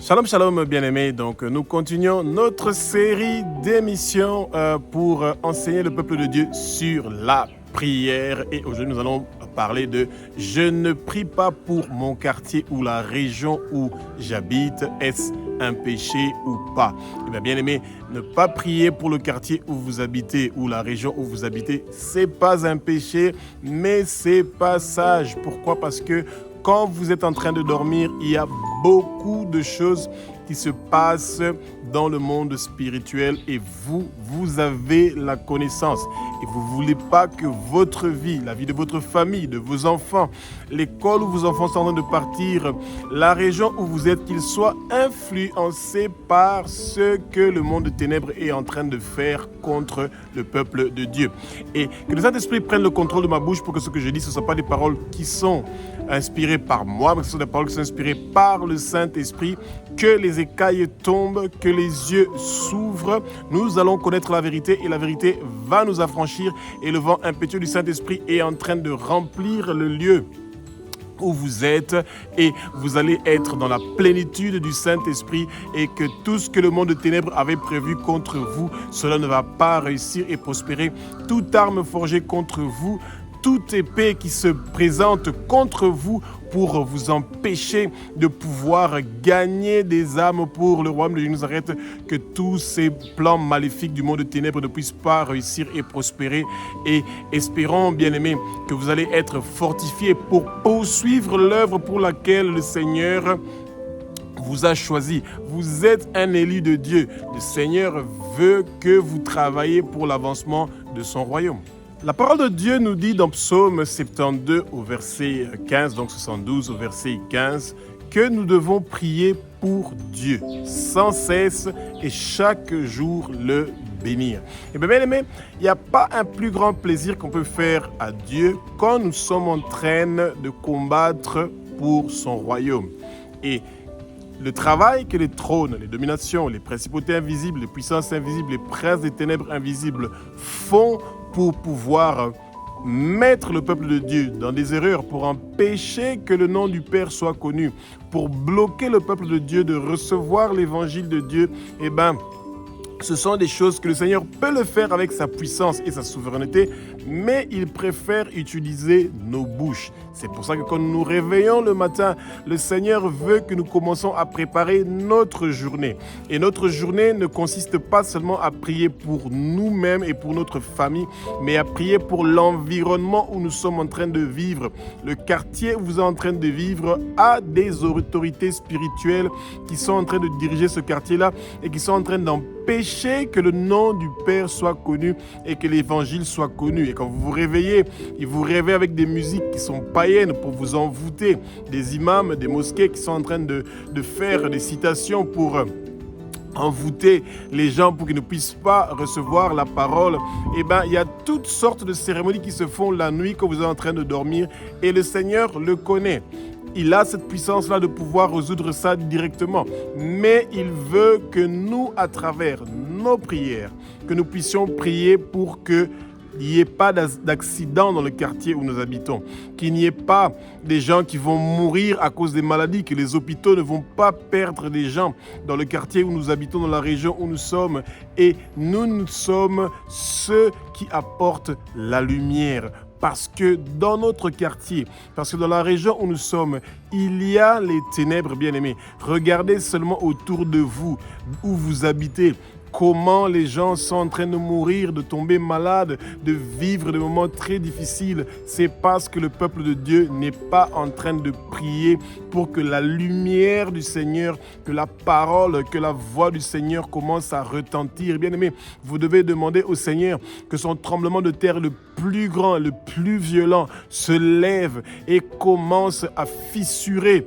Shalom, shalom, bien-aimés. Donc, nous continuons notre série d'émissions pour enseigner le peuple de Dieu sur la prière. Et aujourd'hui, nous allons parler de « Je ne prie pas pour mon quartier ou la région où j'habite. Est-ce un péché ou pas ?» Eh bien, bien-aimés, ne pas prier pour le quartier où vous habitez ou la région où vous habitez, c'est pas un péché, mais c'est pas sage. Pourquoi? Parce que quand vous êtes en train de dormir, il y a beaucoup de choses qui se passent dans le monde spirituel et vous avez la connaissance. Et vous ne voulez pas que votre vie, la vie de votre famille, de vos enfants, l'école où vos enfants sont en train de partir, la région où vous êtes, qu'ils soient influencés par ce que le monde de ténèbres est en train de faire contre le peuple de Dieu. Et que le Saint-Esprit prenne le contrôle de ma bouche pour que ce que je dis, ce ne soit pas des paroles qui sont inspirées par moi, mais que ce sont des paroles qui sont inspirées par le Saint-Esprit, que les écailles tombent, que les yeux s'ouvrent. Nous allons connaître la vérité et la vérité va nous affranchir et le vent impétueux du Saint-Esprit est en train de remplir le lieu où vous êtes et vous allez être dans la plénitude du Saint-Esprit et que tout ce que le monde de ténèbres avait prévu contre vous, cela ne va pas réussir et prospérer. Toute arme forgée contre vous, toute épée qui se présente contre vous pour vous empêcher de pouvoir gagner des âmes pour le royaume de Dieu nous arrête, que tous ces plans maléfiques du monde de ténèbres ne puissent pas réussir et prospérer. Et espérons, bien-aimés, que vous allez être fortifiés pour poursuivre l'œuvre pour laquelle le Seigneur vous a choisi. Vous êtes un élu de Dieu. Le Seigneur veut que vous travaillez pour l'avancement de son royaume. La parole de Dieu nous dit dans Psaume 72 au verset 15, donc 72 au verset 15, que nous devons prier pour Dieu sans cesse et chaque jour le bénir. Et bien aimé, il n'y a pas un plus grand plaisir qu'on peut faire à Dieu quand nous sommes en train de combattre pour son royaume. Et le travail que les trônes, les dominations, les principautés invisibles, les puissances invisibles, les princes des ténèbres invisibles font pour pouvoir mettre le peuple de Dieu dans des erreurs, pour empêcher que le nom du Père soit connu, pour bloquer le peuple de Dieu de recevoir l'évangile de Dieu, eh bien, ce sont des choses que le Seigneur peut le faire avec sa puissance et sa souveraineté, mais il préfère utiliser nos bouches. C'est pour ça que quand nous nous réveillons le matin, le Seigneur veut que nous commençons à préparer notre journée. Et notre journée ne consiste pas seulement à prier pour nous-mêmes et pour notre famille, mais à prier pour l'environnement où nous sommes en train de vivre. Le quartier où vous êtes en train de vivre a des autorités spirituelles qui sont en train de diriger ce quartier-là et qui sont en train d'empêcher que le nom du Père soit connu et que l'évangile soit connu. Et quand vous vous réveillez, vous réveillez avec des musiques qui sont païennes pour vous envoûter, des imams, des mosquées qui sont en train de faire des citations pour envoûter les gens pour qu'ils ne puissent pas recevoir la parole. Eh bien, il y a toutes sortes de cérémonies qui se font la nuit quand vous êtes en train de dormir et le Seigneur le connaît. Il a cette puissance-là de pouvoir résoudre ça directement. Mais il veut que nous, à travers nos prières, que nous puissions prier pour qu'il n'y ait pas d'accident dans le quartier où nous habitons, qu'il n'y ait pas des gens qui vont mourir à cause des maladies, que les hôpitaux ne vont pas perdre des gens dans le quartier où nous habitons, dans la région où nous sommes. Et nous sommes ceux qui apportent la lumière. Parce que dans notre quartier, parce que dans la région où nous sommes, il y a les ténèbres, bien-aimés. Regardez seulement autour de vous, où vous habitez, comment les gens sont en train de mourir, de tomber malades, de vivre des moments très difficiles. C'est parce que le peuple de Dieu n'est pas en train de prier pour que la lumière du Seigneur, que la parole, que la voix du Seigneur commence à retentir. Bien-aimés, vous devez demander au Seigneur que son tremblement de terre le plus grand, le plus violent se lève et commence à fissurer,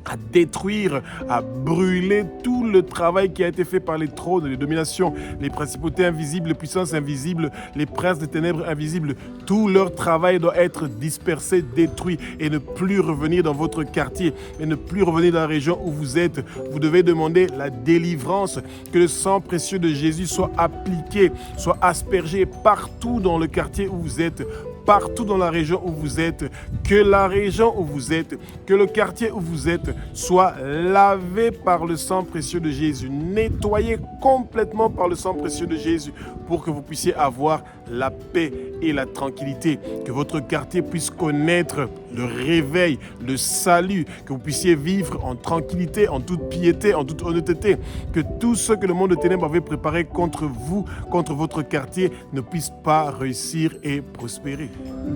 à détruire, à brûler tout le travail qui a été fait par les trônes, les dominations, les principautés invisibles, les puissances invisibles, les princes des ténèbres invisibles. Tout leur travail doit être dispersé, détruit et ne plus revenir dans votre quartier et ne plus revenir dans la région où vous êtes. Vous devez demander la délivrance, que le sang précieux de Jésus soit appliqué, soit aspergé partout dans le quartier où vous êtes partout dans la région où vous êtes, que la région où vous êtes, que le quartier où vous êtes soit lavé par le sang précieux de Jésus, nettoyé complètement par le sang précieux de Jésus pour que vous puissiez avoir la paix et la tranquillité, que votre quartier puisse connaître le réveil, le salut, que vous puissiez vivre en tranquillité, en toute piété, en toute honnêteté, que tout ce que le monde de ténèbres avait préparé contre vous, contre votre quartier, ne puisse pas réussir et prospérer.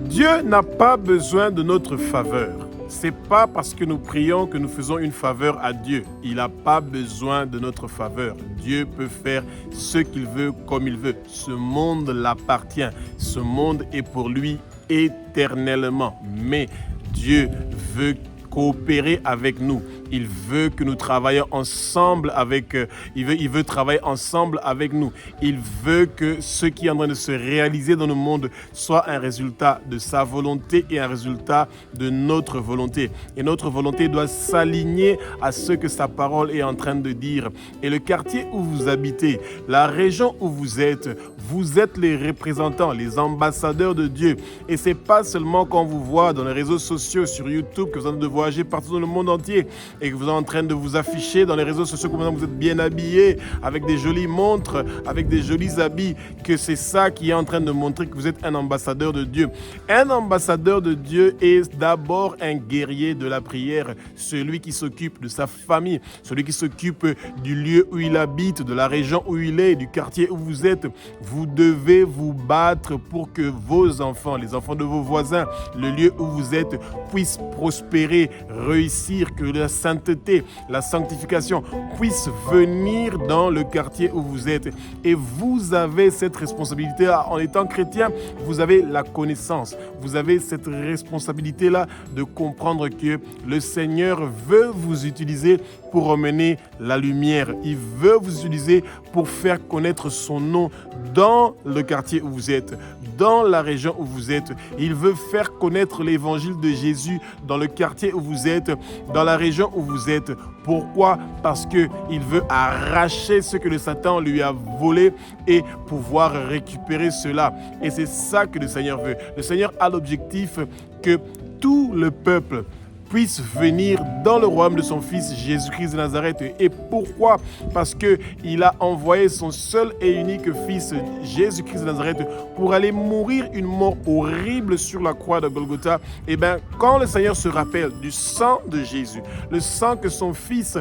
Dieu n'a pas besoin de notre faveur. C'est pas parce que nous prions que nous faisons une faveur à Dieu. Il n'a pas besoin de notre faveur. Dieu peut faire ce qu'il veut comme il veut. Ce monde l'appartient. Ce monde est pour lui éternellement. Mais Dieu veut coopérer avec nous. Il veut que nous travaillions ensemble avec il veut travailler ensemble avec nous. Il veut que ce qui est en train de se réaliser dans le monde soit un résultat de sa volonté et un résultat de notre volonté. Et notre volonté doit s'aligner à ce que sa parole est en train de dire. Et le quartier où vous habitez, la région où vous êtes les représentants, les ambassadeurs de Dieu. Et c'est pas seulement quand on vous voit dans les réseaux sociaux, sur YouTube, que vous êtes en train de voyager partout dans le monde entier et que vous êtes en train de vous afficher dans les réseaux sociaux comme vous êtes bien habillés, avec des jolies montres, avec des jolis habits, que c'est ça qui est en train de montrer que vous êtes un ambassadeur de Dieu. Un ambassadeur de Dieu est d'abord un guerrier de la prière, celui qui s'occupe de sa famille, celui qui s'occupe du lieu où il habite, de la région où il est, du quartier où vous êtes. Vous devez vous battre pour que vos enfants, les enfants de vos voisins, le lieu où vous êtes, puissent prospérer, réussir, que la sainteté, la sanctification puisse venir dans le quartier où vous êtes. Et vous avez cette responsabilité-là. En étant chrétien, vous avez la connaissance. Vous avez cette responsabilité-là de comprendre que le Seigneur veut vous utiliser pour emmener la lumière. Il veut vous utiliser pour faire connaître son nom dans le quartier où vous êtes, dans la région où vous êtes. Il veut faire connaître l'évangile de Jésus dans le quartier où vous êtes, dans la région où vous êtes. Pourquoi? Parce qu'il veut arracher ce que le Satan lui a volé et pouvoir récupérer cela. Et c'est ça que le Seigneur veut. Le Seigneur a l'objectif que tout le peuple puisse venir dans le royaume de son Fils Jésus-Christ de Nazareth. Et pourquoi? Parce qu'il a envoyé son seul et unique Fils Jésus-Christ de Nazareth pour aller mourir une mort horrible sur la croix de Golgotha. Et bien, quand le Seigneur se rappelle du sang de Jésus, le sang que son Fils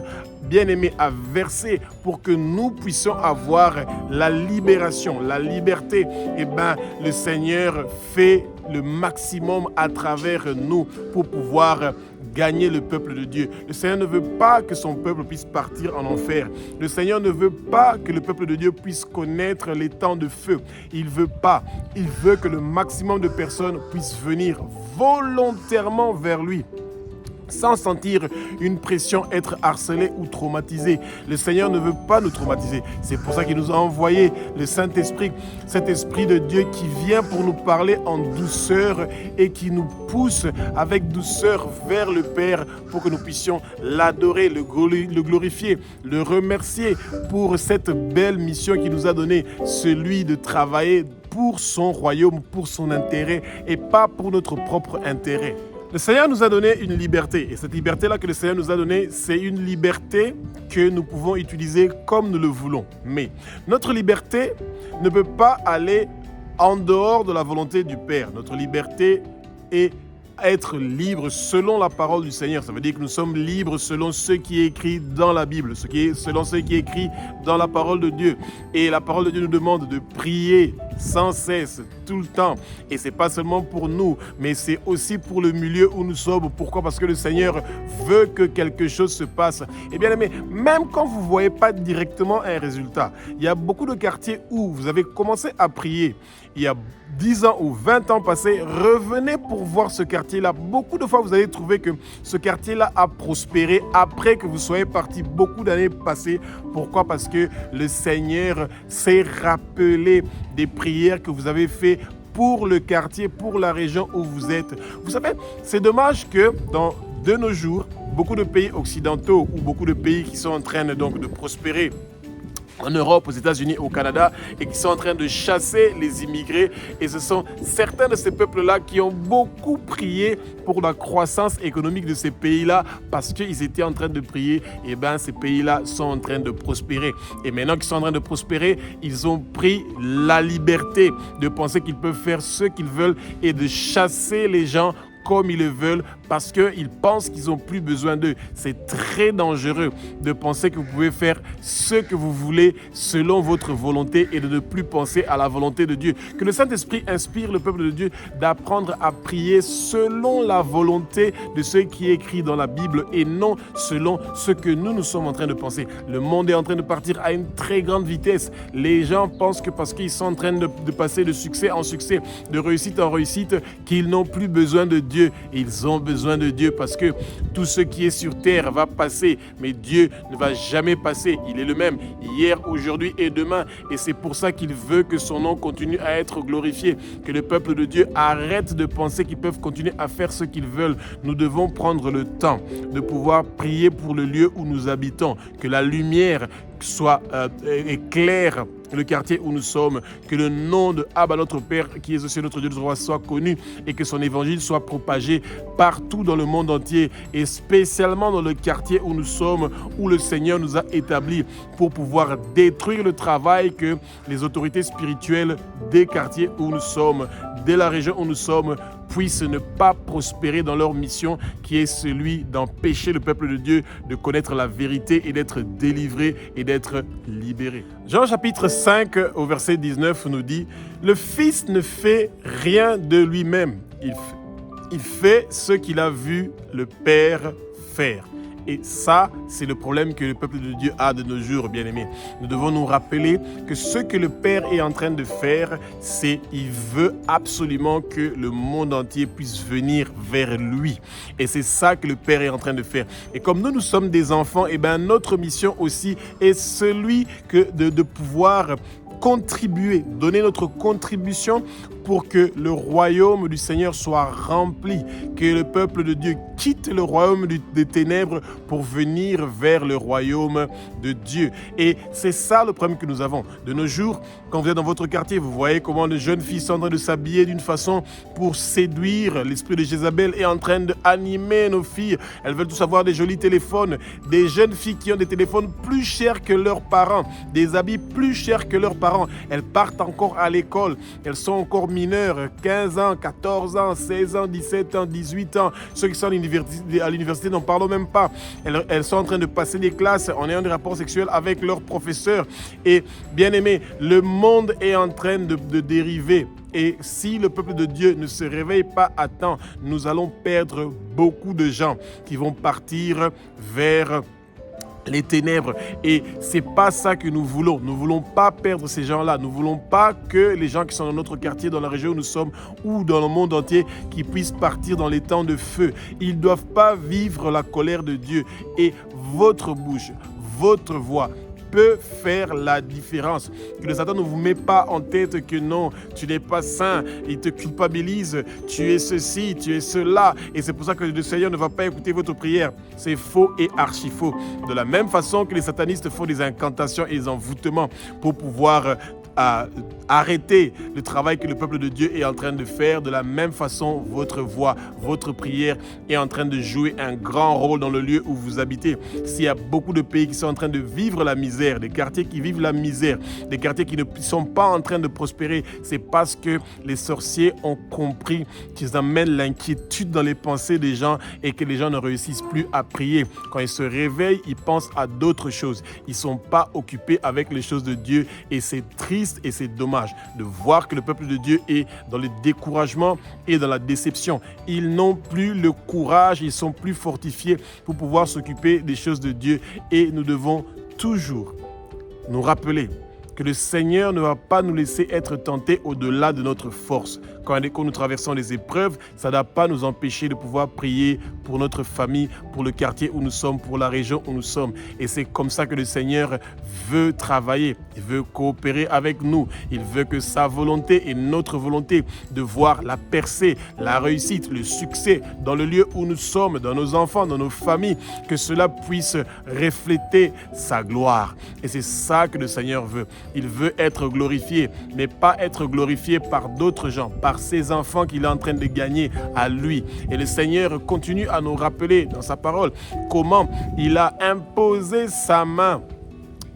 bien-aimé a versé pour que nous puissions avoir la libération, la liberté, et bien, le Seigneur fait le maximum à travers nous pour pouvoir gagner le peuple de Dieu. Le Seigneur ne veut pas que son peuple puisse partir en enfer. Le Seigneur ne veut pas que le peuple de Dieu puisse connaître les temps de feu. Il veut pas. Il veut que le maximum de personnes puissent venir volontairement vers lui, sans sentir une pression, être harcelé ou traumatisé. Le Seigneur ne veut pas nous traumatiser. C'est pour ça qu'il nous a envoyé le Saint-Esprit, cet Esprit de Dieu qui vient pour nous parler en douceur et qui nous pousse avec douceur vers le Père pour que nous puissions l'adorer, le glorifier, le remercier pour cette belle mission qu'il nous a donnée, celui de travailler pour son royaume, pour son intérêt et pas pour notre propre intérêt. Le Seigneur nous a donné une liberté et cette liberté-là que le Seigneur nous a donnée, c'est une liberté que nous pouvons utiliser comme nous le voulons. Mais notre liberté ne peut pas aller en dehors de la volonté du Père. Notre liberté est être libre selon la parole du Seigneur. Ça veut dire que nous sommes libres selon ce qui est écrit dans la Bible, selon ce qui est écrit dans la parole de Dieu. Et la parole de Dieu nous demande de prier sans cesse, tout le temps. Et c'est pas seulement pour nous, mais c'est aussi pour le milieu où nous sommes. Pourquoi? Parce que le Seigneur veut que quelque chose se passe. Et bien aimé, même quand vous ne voyez pas directement un résultat, il y a beaucoup de quartiers où vous avez commencé à prier. Il y a 10 ans ou 20 ans passés, revenez pour voir ce quartier-là. Beaucoup de fois, vous allez trouver que ce quartier-là a prospéré après que vous soyez parti beaucoup d'années passées. Pourquoi? Parce que le Seigneur s'est rappelé des prières que vous avez faites pour le quartier, pour la région où vous êtes. Vous savez, c'est dommage que de nos jours, beaucoup de pays occidentaux ou beaucoup de pays qui sont en train donc de prospérer en Europe, aux États-Unis, au Canada, et qui sont en train de chasser les immigrés. Et ce sont certains de ces peuples-là qui ont beaucoup prié pour la croissance économique de ces pays-là, parce qu'ils étaient en train de prier. Et bien, ces pays-là sont en train de prospérer. Et maintenant qu'ils sont en train de prospérer, ils ont pris la liberté de penser qu'ils peuvent faire ce qu'ils veulent et de chasser les gens comme ils le veulent, parce qu'ils pensent qu'ils n'ont plus besoin d'eux. C'est très dangereux de penser que vous pouvez faire ce que vous voulez selon votre volonté et de ne plus penser à la volonté de Dieu. Que le Saint-Esprit inspire le peuple de Dieu d'apprendre à prier selon la volonté de ce qui est écrit dans la Bible et non selon ce que nous sommes en train de penser. Le monde est en train de partir à une très grande vitesse. Les gens pensent que parce qu'ils sont en train de passer de succès en succès, de réussite en réussite, qu'ils n'ont plus besoin de Dieu. Ils ont besoin de Dieu parce que tout ce qui est sur terre va passer, mais Dieu ne va jamais passer. Il est le même hier, aujourd'hui et demain. Et c'est pour ça qu'il veut que son nom continue à être glorifié, que le peuple de Dieu arrête de penser qu'ils peuvent continuer à faire ce qu'ils veulent. Nous devons prendre le temps de pouvoir prier pour le lieu où nous habitons, que la lumière soit éclaire le quartier où nous sommes, que le nom de Abba notre Père, qui est aussi notre Dieu, soit connu et que son évangile soit propagé partout dans le monde entier et spécialement dans le quartier où nous sommes, où le Seigneur nous a établis pour pouvoir détruire le travail que les autorités spirituelles des quartiers où nous sommes, de la région où nous sommes, puissent ne pas prospérer dans leur mission qui est celui d'empêcher le peuple de Dieu de connaître la vérité et d'être délivré et d'être libéré. Jean chapitre 5 au verset 19 nous dit « Le Fils ne fait rien de lui-même, il fait ce qu'il a vu le Père faire. » Et ça, c'est le problème que le peuple de Dieu a de nos jours, bien-aimés. Nous devons nous rappeler que ce que le Père est en train de faire, c'est qu'il veut absolument que le monde entier puisse venir vers lui. Et c'est ça que le Père est en train de faire. Et comme nous sommes des enfants, et bien notre mission aussi est celui de pouvoir contribuer, donner notre contribution pour que le royaume du Seigneur soit rempli, que le peuple de Dieu quitte le royaume des ténèbres pour venir vers le royaume de Dieu. Et c'est ça le problème que nous avons. De nos jours, quand vous êtes dans votre quartier, vous voyez comment les jeunes filles sont en train de s'habiller d'une façon pour séduire. L'esprit de Jézabel est en train d'animer nos filles. Elles veulent tous avoir des jolis téléphones, des jeunes filles qui ont des téléphones plus chers que leurs parents, des habits plus chers que leurs parents. Elles partent encore à l'école, elles sont encore mineures, 15 ans, 14 ans, 16 ans, 17 ans, 18 ans. Ceux qui sont à l'université n'en parlons même pas. Elles sont en train de passer des classes en ayant des rapports sexuels avec leurs professeurs. Et bien aimé, le monde est en train de dériver. Et si le peuple de Dieu ne se réveille pas à temps, nous allons perdre beaucoup de gens qui vont partir vers les ténèbres. Et c'est pas ça que nous voulons. Nous voulons pas perdre ces gens-là. Nous voulons pas que les gens qui sont dans notre quartier, dans la région où nous sommes ou dans le monde entier, qui puissent partir dans les temps de feu. Ils doivent pas vivre la colère de Dieu. Et votre bouche, votre voix peut faire la différence. Que le Satan ne vous met pas en tête que non, tu n'es pas saint, il te culpabilise, tu es ceci, tu es cela, et c'est pour ça que le Seigneur ne va pas écouter votre prière. C'est faux et archi faux. De la même façon que les satanistes font des incantations et des envoûtements pour pouvoir arrêter le travail que le peuple de Dieu est en train de faire, de la même façon, votre voix, votre prière est en train de jouer un grand rôle dans le lieu où vous habitez. S'il y a beaucoup de pays qui sont en train de vivre la misère, des quartiers qui vivent la misère, des quartiers qui ne sont pas en train de prospérer, c'est parce que les sorciers ont compris qu'ils amènent l'inquiétude dans les pensées des gens et que les gens ne réussissent plus à prier. Quand ils se réveillent, ils pensent à d'autres choses. Ils ne sont pas occupés avec les choses de Dieu et c'est triste et c'est dommage de voir que le peuple de Dieu est dans le découragement et dans la déception. Ils n'ont plus le courage, ils sont plus fortifiés pour pouvoir s'occuper des choses de Dieu et nous devons toujours nous rappeler que le Seigneur ne va pas nous laisser être tentés au-delà de notre force. quand nous traversons des épreuves, ça ne doit pas nous empêcher de pouvoir prier pour notre famille, pour le quartier où nous sommes, pour la région où nous sommes. Et c'est comme ça que le Seigneur veut travailler. Il veut coopérer avec nous. Il veut que sa volonté et notre volonté de voir la percée, la réussite, le succès dans le lieu où nous sommes, dans nos enfants, dans nos familles, que cela puisse refléter sa gloire. Et c'est ça que le Seigneur veut. Il veut être glorifié, mais pas être glorifié par d'autres gens, par ses enfants qu'il est en train de gagner à lui. Et le Seigneur continue à nous rappeler dans sa parole comment il a imposé sa main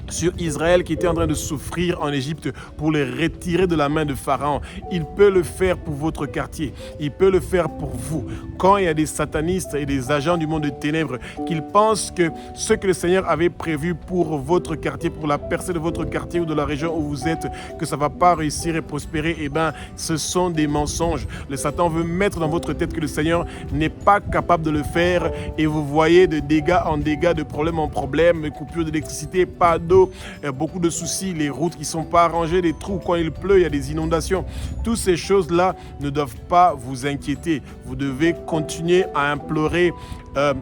sur Israël qui était en train de souffrir en Égypte pour les retirer de la main de Pharaon. Il peut le faire pour votre quartier. Il peut le faire pour vous. Quand il y a des satanistes et des agents du monde de ténèbres qui pensent que ce que le Seigneur avait prévu pour votre quartier, pour la percée de votre quartier ou de la région où vous êtes, que ça ne va pas réussir et prospérer, eh bien, ce sont des mensonges. Le Satan veut mettre dans votre tête que le Seigneur n'est pas capable de le faire et vous voyez de dégâts en dégâts, de problème en problème, de coupures d'électricité, pas d'eau, beaucoup de soucis, les routes qui ne sont pas arrangées, des trous quand il pleut, il y a des inondations. Toutes ces choses-là ne doivent pas vous inquiéter. Vous devez continuer à implorer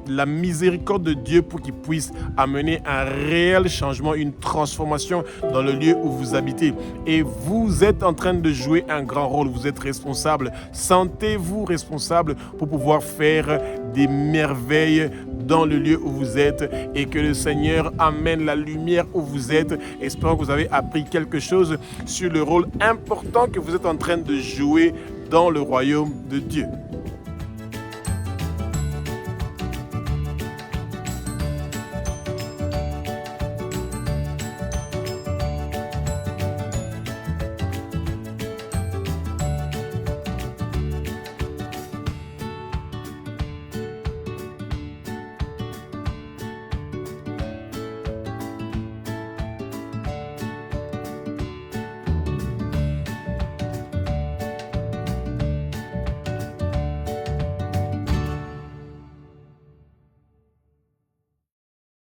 la miséricorde de Dieu pour qu'il puisse amener un réel changement, une transformation dans le lieu où vous habitez. Et vous êtes en train de jouer un grand rôle, vous êtes responsable. Sentez-vous responsable pour pouvoir faire des merveilles dans le lieu où vous êtes et que le Seigneur amène la lumière où vous êtes. Espérons que vous avez appris quelque chose sur le rôle important que vous êtes en train de jouer dans le royaume de Dieu.